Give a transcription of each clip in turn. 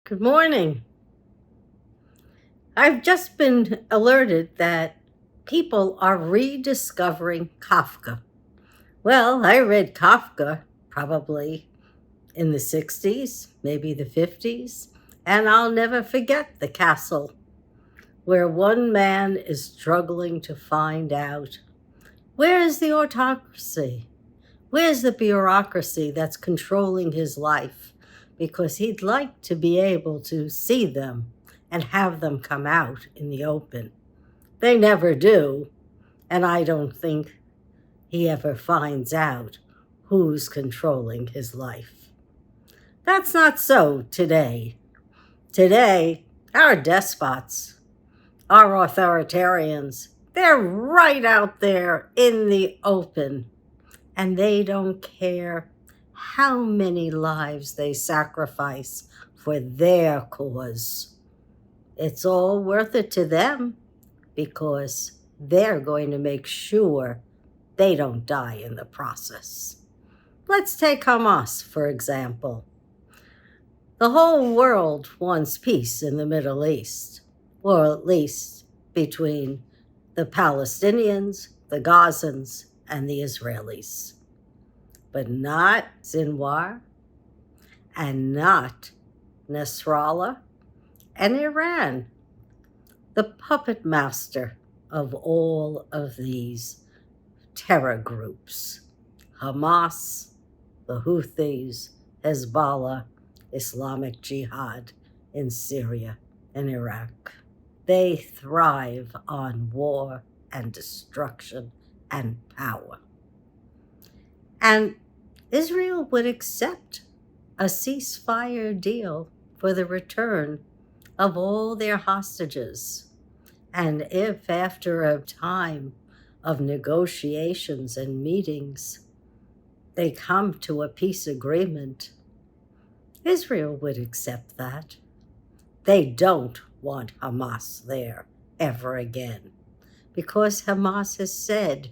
Good morning. I've just been alerted that people are rediscovering Kafka. Well, I read Kafka probably in the 60s, maybe the 50s, and I'll never forget the castle where one man is struggling to find out where is the autocracy? Where's the bureaucracy that's controlling his life? Because he'd like to be able to see them and have them come out in the open. They never do, and I don't think he ever finds out who's controlling his life. That's not so today. Today, our despots, our authoritarians, they're right out there in the open. And they don't care how many lives they sacrifice for their cause. It's all worth it to them because they're going to make sure they don't die in the process. Let's take Hamas, for example. The whole world wants peace in the Middle East, or at least between the Palestinians, the Gazans, and the Israelis. But not Sinwar, and not Nasrallah, and Iran, the puppet master of all of these terror groups. Hamas, the Houthis, Hezbollah, Islamic Jihad in Syria and Iraq. They thrive on war and destruction and power. And Israel would accept a ceasefire deal for the return of all their hostages. And if after a time of negotiations and meetings, they come to a peace agreement, Israel would accept that. They don't want Hamas there ever again, because Hamas has said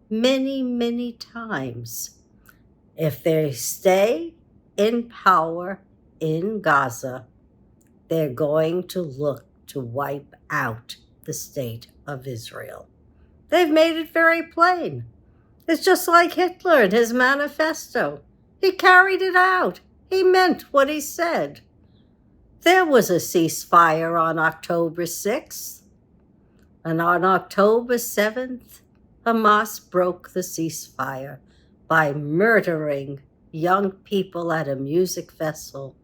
many, many times, if they stay in power in Gaza, they're going to look to wipe out the state of Israel. They've made it very plain. It's just like Hitler and his manifesto. He carried it out. He meant what he said. There was a ceasefire on October 6th, and on October 7th, Hamas broke the ceasefire by murdering young people at a music festival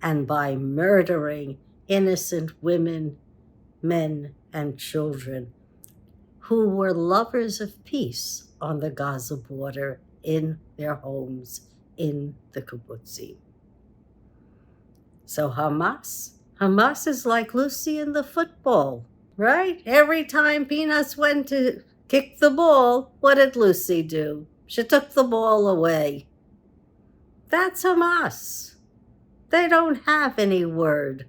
and by murdering innocent women, men, and children who were lovers of peace on the Gaza border in their homes in the kibbutzim. So Hamas is like Lucy in the football, right? Every time Peanuts went to kick the ball, what did Lucy do? She took the ball away. That's Hamas. They don't have any word.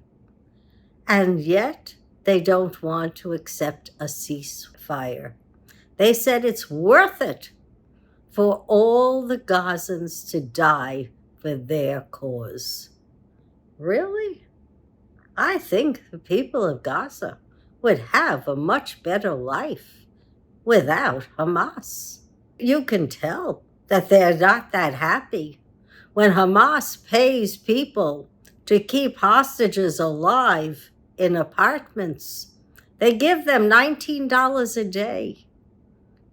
And yet, they don't want to accept a ceasefire. They said it's worth it for all the Gazans to die for their cause. Really? I think the people of Gaza would have a much better life without Hamas. You can tell that they're not that happy when Hamas pays people to keep hostages alive in apartments. They give them $19 a day.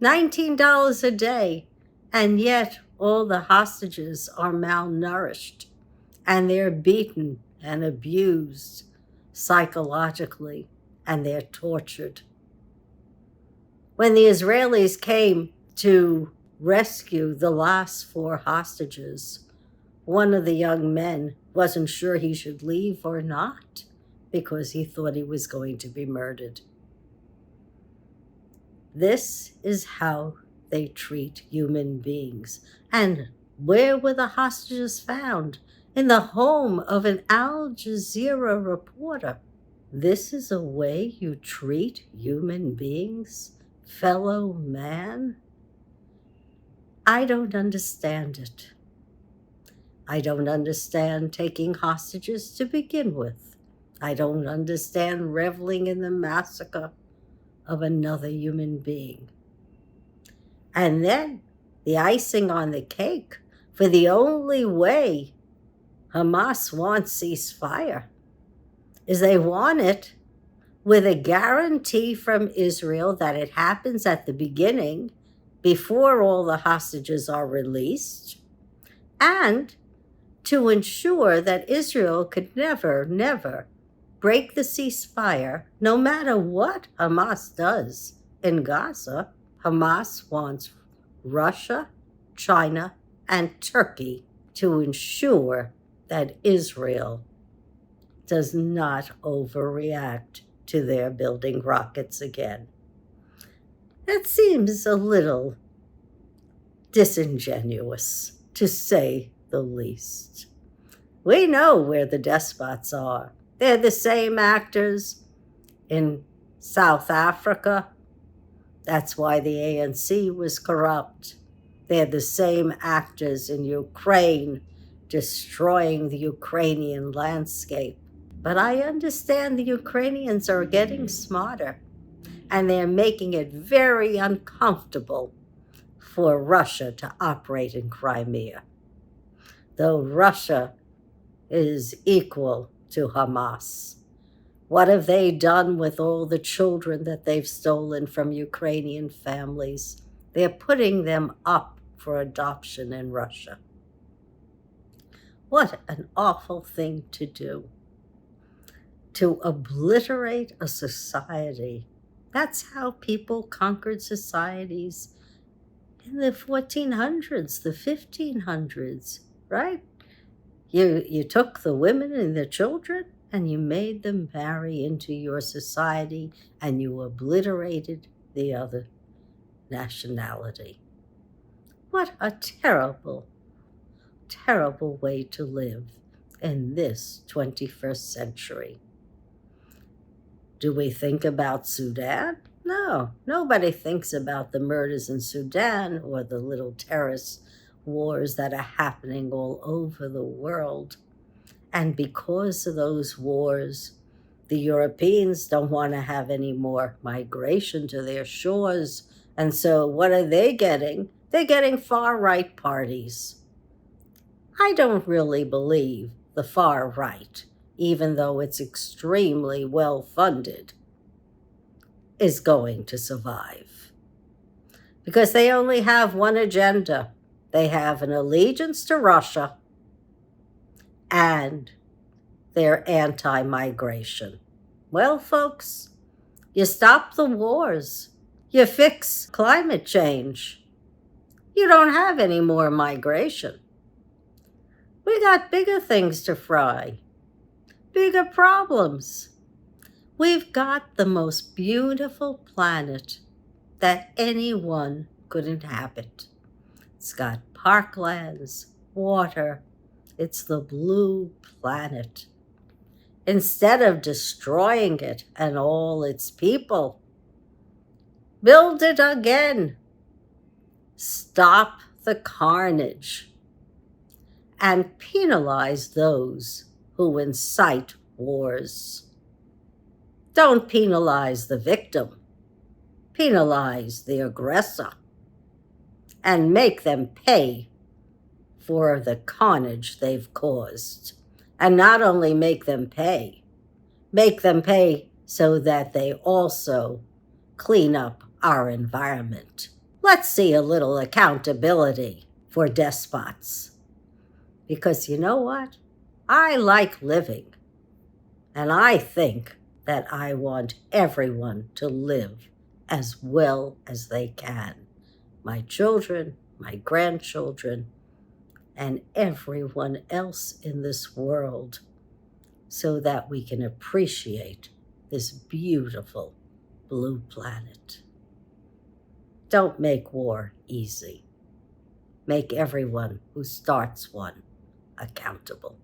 $19 a day, and yet all the hostages are malnourished, and they're beaten and abused psychologically, and they're tortured. When the Israelis came to rescue the last 4 hostages, one of the young men wasn't sure he should leave or not because he thought he was going to be murdered. This is how they treat human beings. And where were the hostages found? In the home of an Al Jazeera reporter. This is a way you treat human beings, fellow man? I don't understand it. I don't understand taking hostages to begin with. I don't understand reveling in the massacre of another human being. And then the icing on the cake for the only way Hamas wants ceasefire is they want it with a guarantee from Israel that it happens at the beginning before all the hostages are released, and to ensure that Israel could never break the ceasefire no matter what Hamas does in Gaza. Hamas wants Russia, China, and Turkey to ensure that Israel does not overreact to their building rockets again. That seems a little disingenuous, to say the least. We know where the despots are. They're the same actors in South Africa. That's why the ANC was corrupt. They're the same actors in Ukraine, destroying the Ukrainian landscape. But I understand the Ukrainians are getting smarter, and they're making it very uncomfortable for Russia to operate in Crimea. Though Russia is equal to Hamas. What have they done with all the children that they've stolen from Ukrainian families? They're putting them up for adoption in Russia. What an awful thing to do. To obliterate a society. That's how people conquered societies in the 1400s, the 1500s, right? You took the women and the children and you made them marry into your society, and you obliterated the other nationality. What a terrible, terrible way to live in this 21st century. Do we think about Sudan? No, nobody thinks about the murders in Sudan or the little terrorist wars that are happening all over the world. And because of those wars, the Europeans don't want to have any more migration to their shores. And so what are they getting? They're getting far-right parties. I don't really believe the far right, even though it's extremely well-funded, is going to survive. Because they only have one agenda. They have an allegiance to Russia, and they're anti-migration. Well, folks, you stop the wars. You fix climate change. You don't have any more migration. We got bigger things to fry, bigger problems. We've got the most beautiful planet that anyone could inhabit. It's got parklands, water. It's the blue planet. Instead of destroying it and all its people, build it again. Stop the carnage and penalize those who incite wars. Don't penalize the victim. Penalize the aggressor and make them pay for the carnage they've caused. And not only make them pay so that they also clean up our environment. Let's see a little accountability for despots. Because you know what? I like living. And I think that I want everyone to live as well as they can. My children, my grandchildren, and everyone else in this world, so that we can appreciate this beautiful blue planet. Don't make war easy. Make everyone who starts one accountable.